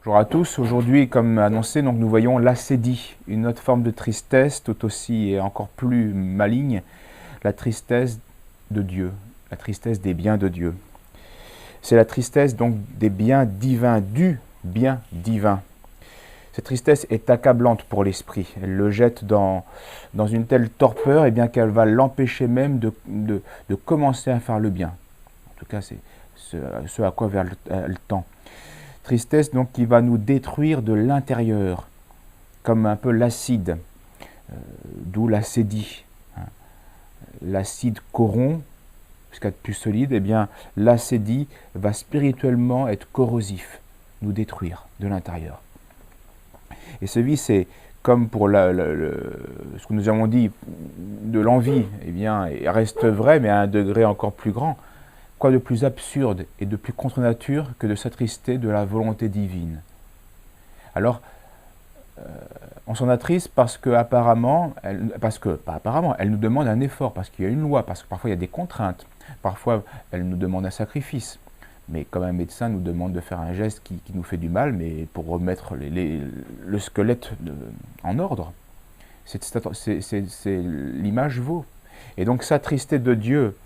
Bonjour à tous. Aujourd'hui, comme annoncé, donc, nous voyons l'acédie, une autre forme de tristesse, tout aussi et encore plus maligne, la tristesse de Dieu, la tristesse des biens de Dieu. C'est la tristesse donc des biens divins, du bien divin. Cette tristesse est accablante pour l'esprit. Elle le jette dans une telle torpeur et bien qu'elle va l'empêcher même de commencer à faire le bien. En tout cas, c'est ce à quoi elle tend. Tristesse donc qui va nous détruire de l'intérieur, comme un peu l'acide, d'où l'acédie. L'acide corrompt, ce qu'il y a de plus solide, et bien l'acédie va spirituellement être corrosif, nous détruire de l'intérieur. Et ce vice, c'est comme pour ce que nous avons dit de l'envie, eh bien, il reste vrai, mais à un degré encore plus grand. Quoi de plus absurde et de plus contre nature que de s'attrister de la volonté divine? Alors, on s'en attriste parce que apparemment, elle nous demande un effort, parce qu'il y a une loi, parce que parfois il y a des contraintes, parfois elle nous demande un sacrifice. Mais comme un médecin nous demande de faire un geste qui nous fait du mal, mais pour remettre le squelette en ordre, l'image vaut. Et donc s'attrister de Dieu,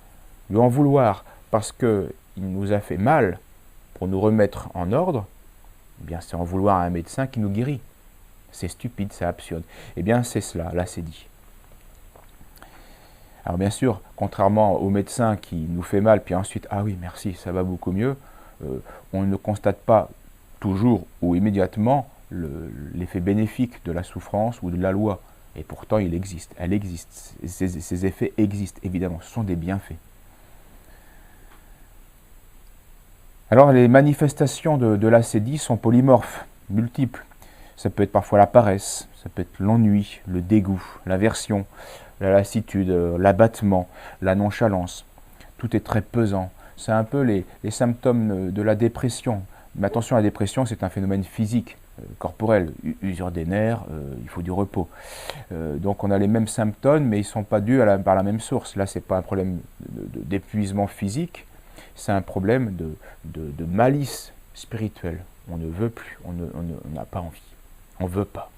lui en vouloir, parce qu'il nous a fait mal pour nous remettre en ordre, eh bien c'est en vouloir à un médecin qui nous guérit. C'est stupide, c'est absurde. Eh bien c'est cela, l'acédie. Alors bien sûr, contrairement au médecin qui nous fait mal, puis ensuite, ah oui, merci, ça va beaucoup mieux, on ne constate pas toujours ou immédiatement l'effet bénéfique de la souffrance ou de la loi. Et pourtant, il existe, elle existe. Ces effets existent, évidemment, ce sont des bienfaits. Alors les manifestations de l'acédie sont polymorphes, multiples. Ça peut être parfois la paresse, ça peut être l'ennui, le dégoût, l'aversion, la lassitude, l'abattement, la nonchalance. Tout est très pesant. C'est un peu les symptômes de la dépression. Mais attention, la dépression, c'est un phénomène physique, corporel, usure des nerfs, il faut du repos. Donc on a les mêmes symptômes, mais ils ne sont pas dus par la même source. Là, ce n'est pas un problème d'épuisement physique, c'est un problème de malice spirituelle. On ne veut plus, on n'a pas envie, on ne veut pas.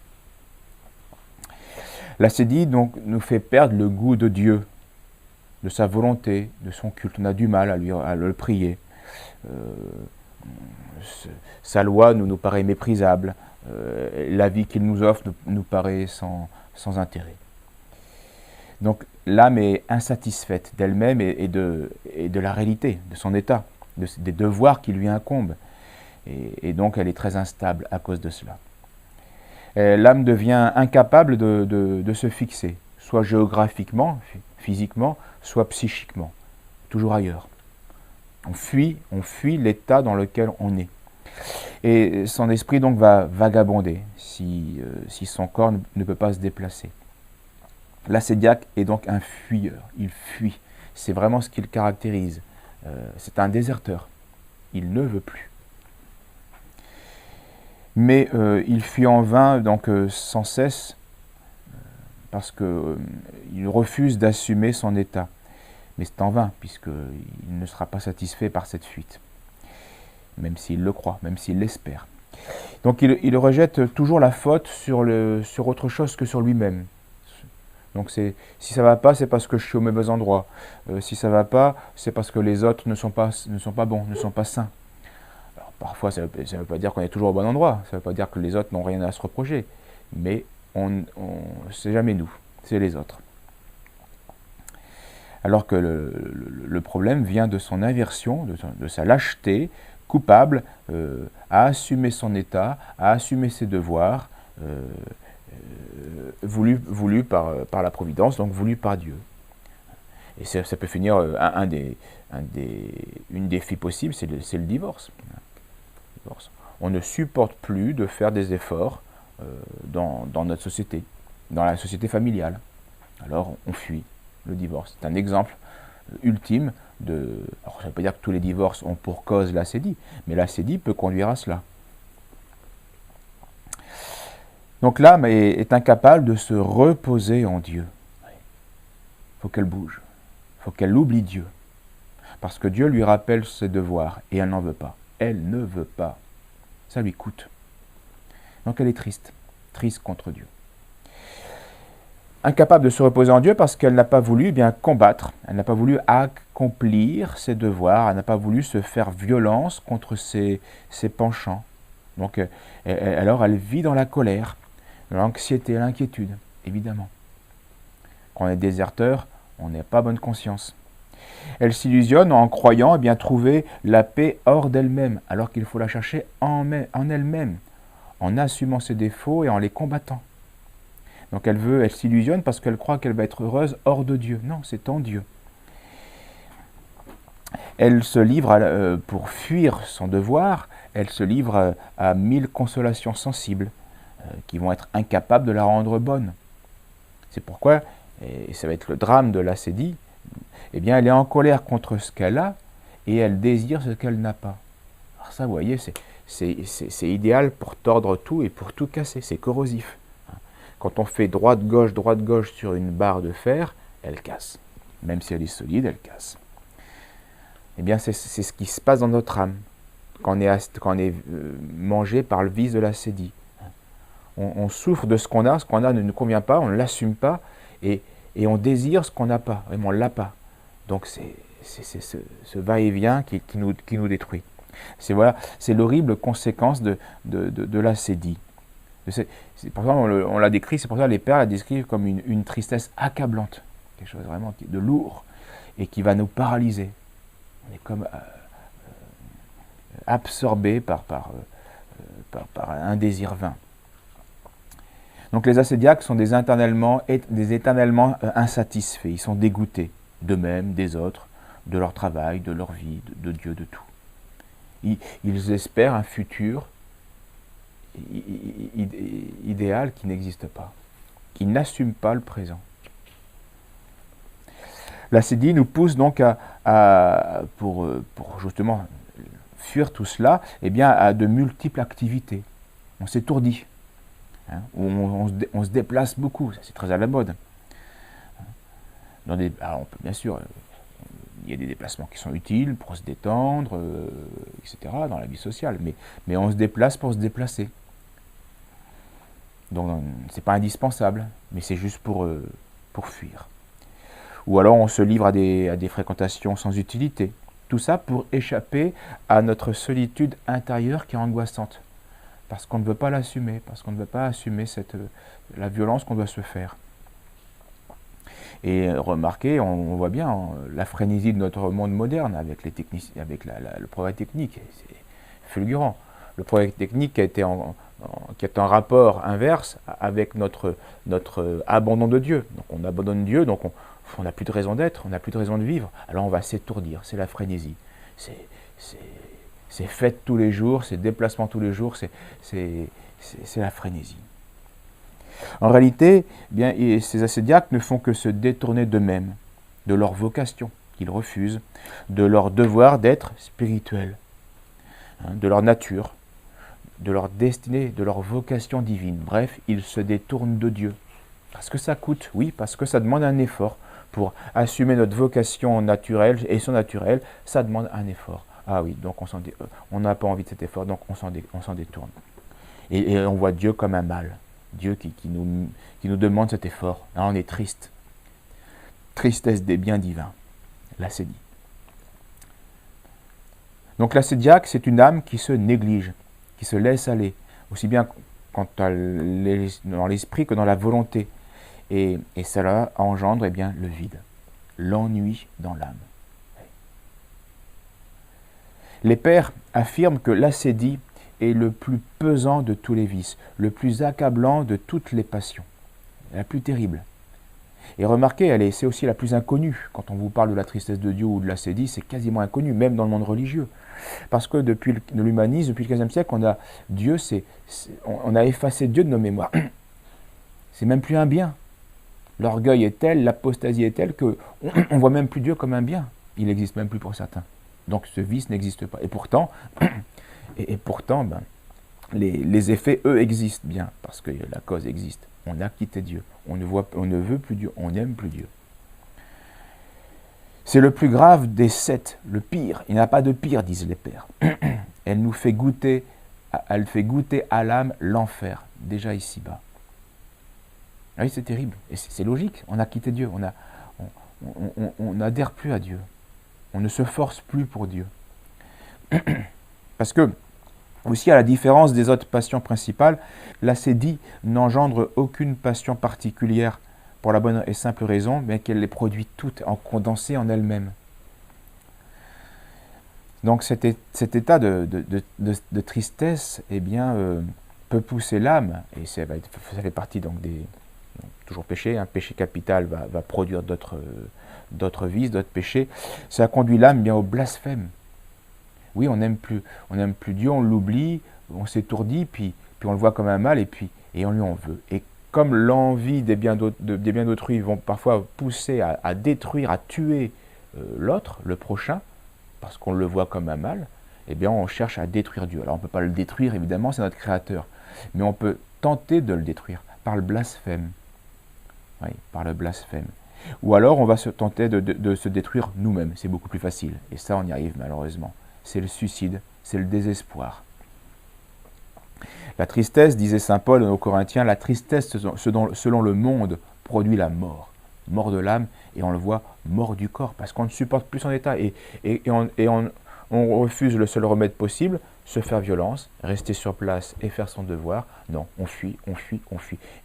L'acédie donc nous fait perdre le goût de Dieu, de sa volonté, de son culte. On a du mal à le prier. Sa loi nous paraît méprisable. La vie qu'il nous offre nous paraît sans intérêt. Donc l'âme est insatisfaite d'elle-même et de la réalité, de son état, des devoirs qui lui incombent. Et donc elle est très instable à cause de cela. L'âme devient incapable de se fixer, soit géographiquement, physiquement, soit psychiquement, toujours ailleurs. On fuit l'état dans lequel on est. Et son esprit donc va vagabonder si son corps ne peut pas se déplacer. L'acédiaque est donc un fuyeur, il fuit. C'est vraiment ce qu'il caractérise. C'est un déserteur. Il ne veut plus. Mais il fuit en vain, donc sans cesse, parce qu'il refuse d'assumer son état. Mais c'est en vain, puisqu'il ne sera pas satisfait par cette fuite, même s'il le croit, même s'il l'espère. Donc il rejette toujours la faute sur autre chose que sur lui-même. Donc si ça ne va pas, c'est parce que je suis au mauvais endroit. Si ça ne va pas, c'est parce que les autres ne sont pas bons, ne sont pas sains. Alors, parfois, ça ne veut pas dire qu'on est toujours au bon endroit. Ça ne veut pas dire que les autres n'ont rien à se reprocher. Mais c'est jamais nous, c'est les autres. Alors que le problème vient de son aversion, de sa lâcheté coupable à assumer son état, à assumer ses devoirs, voulu par la providence, donc voulu par Dieu. Et ça peut finir, une des filles possibles, c'est le divorce. On ne supporte plus de faire des efforts dans notre société, dans la société familiale. Alors on fuit le divorce. C'est un exemple ultime alors ça ne veut pas dire que tous les divorces ont pour cause l'acédie, mais l'acédie peut conduire à cela. Donc l'âme est incapable de se reposer en Dieu. Il faut qu'elle bouge. Il faut qu'elle oublie Dieu. Parce que Dieu lui rappelle ses devoirs et elle n'en veut pas. Elle ne veut pas. Ça lui coûte. Donc elle est triste, triste contre Dieu. Incapable de se reposer en Dieu parce qu'elle n'a pas voulu bien combattre, elle n'a pas voulu accomplir ses devoirs, elle n'a pas voulu se faire violence contre ses penchants. Donc alors elle vit dans la colère, l'anxiété, l'inquiétude, évidemment. Quand on est déserteur, on n'a pas bonne conscience. Elle s'illusionne en croyant bien trouver la paix hors d'elle-même, alors qu'il faut la chercher en elle-même, en assumant ses défauts et en les combattant. Donc elle s'illusionne parce qu'elle croit qu'elle va être heureuse hors de Dieu. Non, c'est en Dieu. Elle se livre, pour fuir son devoir, elle se livre à 1000 consolations sensibles qui vont être incapables de la rendre bonne. C'est pourquoi, et ça va être le drame de l'ascédie, eh bien elle est en colère contre ce qu'elle a et elle désire ce qu'elle n'a pas. Alors ça, vous voyez, c'est idéal pour tordre tout et pour tout casser, c'est corrosif. Quand on fait droite-gauche sur une barre de fer, elle casse. Même si elle est solide, elle casse. Eh bien, c'est ce qui se passe dans notre âme, quand on est mangé par le vice de l'ascédie. On souffre de ce qu'on a ne nous convient pas, on ne l'assume pas, et on désire ce qu'on n'a pas, vraiment on ne l'a pas. Donc c'est ce va-et-vient qui nous détruit. C'est l'horrible conséquence de l'ascédie. Pour ça, on l'a décrit, c'est pour ça que les pères la décrivent comme une tristesse accablante, quelque chose vraiment de lourd, et qui va nous paralyser. On est comme absorbé par un désir vain. Donc les ascédiaques sont des éternellement insatisfaits, ils sont dégoûtés d'eux-mêmes, des autres, de leur travail, de leur vie, de Dieu, de tout. Ils espèrent un futur idéal qui n'existe pas, qui n'assume pas le présent. L'ascédie nous pousse donc pour justement fuir tout cela, eh bien, à de multiples activités. On s'étourdit, hein, on se déplace beaucoup, c'est très à la mode. Alors on peut, bien sûr, il y a des déplacements qui sont utiles pour se détendre, etc., dans la vie sociale, mais on se déplace pour se déplacer. Donc ce n'est pas indispensable, mais c'est juste pour fuir. Ou alors on se livre à des fréquentations sans utilité. Tout ça pour échapper à notre solitude intérieure qui est angoissante. Parce qu'on ne veut pas l'assumer, parce qu'on ne veut pas assumer la violence qu'on doit se faire. Et remarquez, on voit bien la frénésie de notre monde moderne avec le progrès technique. C'est fulgurant. Le progrès technique qui est en rapport inverse avec notre abandon de Dieu. Donc on abandonne Dieu, donc on n'a plus de raison d'être, on n'a plus de raison de vivre. Alors on va s'étourdir, c'est la frénésie. C'est fête tous les jours, c'est déplacement tous les jours, c'est la frénésie. En réalité, eh bien, ces ascédiaques ne font que se détourner d'eux-mêmes, de leur vocation qu'ils refusent, de leur devoir d'être spirituel, de leur nature, de leur destinée, de leur vocation divine. Bref, ils se détournent de Dieu. Parce que ça coûte, oui, parce que ça demande un effort. Pour assumer notre vocation naturelle et son naturel, ça demande un effort. Ah oui, donc on n'a pas envie de cet effort, donc on s'en détourne. Et on voit Dieu comme un mal. Dieu qui nous demande cet effort. Là, on est triste. Tristesse des biens divins. L'ascédie. Donc l'ascédiaque, c'est une âme qui se néglige, qui se laisse aller, aussi bien dans l'esprit que dans la volonté. Et cela engendre le vide, l'ennui dans l'âme. Les pères affirment que l'ascédie est le plus pesant de tous les vices, le plus accablant de toutes les passions, la plus terrible. Et remarquez, c'est aussi la plus inconnue. Quand on vous parle de la tristesse de Dieu ou de l'ascédie, c'est quasiment inconnu, même dans le monde religieux. Parce que depuis l'humanisme, depuis le XVe siècle, on a effacé Dieu de nos mémoires. C'est même plus un bien. L'orgueil est tel, l'apostasie est telle qu'on ne voit même plus Dieu comme un bien. Il n'existe même plus pour certains. Donc ce vice n'existe pas. Et pourtant, les effets, eux, existent bien, parce que la cause existe. On a quitté Dieu. On ne veut plus Dieu. On n'aime plus Dieu. C'est le plus grave des 7, le pire. Il n'y a pas de pire, disent les pères. Elle nous fait goûter elle fait goûter à l'âme l'enfer, déjà ici-bas. Oui, c'est terrible, et c'est logique, on a quitté Dieu, on n'adhère plus à Dieu, on ne se force plus pour Dieu. Parce que, aussi à la différence des autres passions principales, l'acédie n'engendre aucune passion particulière pour la bonne et simple raison, mais qu'elle les produit toutes en condensé en elle-même. Donc cet état de tristesse, eh bien, peut pousser l'âme, et ça fait partie donc toujours péché, un péché capital va produire d'autres vices, d'autres péchés, ça conduit l'âme bien au blasphème. Oui, on n'aime plus Dieu, on l'oublie, on s'étourdit, puis on le voit comme un mal, et on lui en veut. Et comme l'envie des biens d'autrui vont parfois pousser à détruire, à tuer l'autre, le prochain, parce qu'on le voit comme un mal, eh bien on cherche à détruire Dieu. Alors on ne peut pas le détruire, évidemment, c'est notre Créateur, mais on peut tenter de le détruire par le blasphème. Oui, par le blasphème. Ou alors on va se tenter de se détruire nous-mêmes, c'est beaucoup plus facile, et ça on y arrive malheureusement. C'est le suicide, c'est le désespoir. La tristesse, disait saint Paul aux Corinthiens, la tristesse selon le monde produit la mort. Mort de l'âme, et on le voit, mort du corps, parce qu'on ne supporte plus son état. Et on refuse le seul remède possible, se faire violence, rester sur place et faire son devoir. Non, on fuit. Et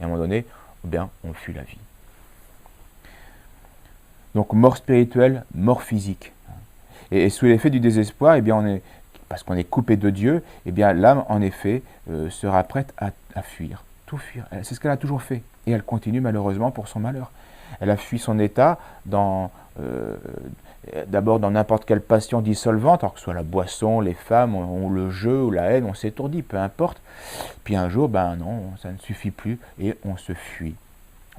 à un moment donné, eh bien, on fuit la vie. Donc mort spirituelle, mort physique. Et sous l'effet du désespoir, eh bien, parce qu'on est coupé de Dieu, eh bien l'âme, en effet, sera prête à fuir, tout fuir. C'est ce qu'elle a toujours fait, et elle continue malheureusement pour son malheur. Elle a fui son état d'abord dans n'importe quelle passion dissolvante, alors que ce soit la boisson, les femmes, ou le jeu, ou la haine, on s'étourdit, peu importe. Puis un jour, ben non, ça ne suffit plus, et on se fuit.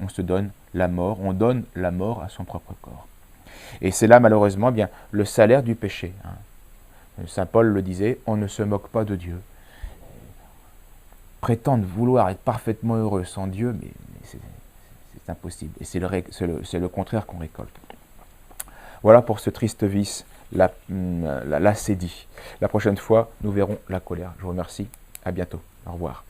On se donne la mort, on donne la mort à son propre corps. Et c'est là, malheureusement, eh bien, le salaire du péché. Saint Paul le disait, on ne se moque pas de Dieu. Prétendre vouloir être parfaitement heureux sans Dieu, mais c'est impossible. Et c'est le contraire qu'on récolte. Voilà pour ce triste vice, l'acédie. La prochaine fois, nous verrons la colère. Je vous remercie. À bientôt. Au revoir.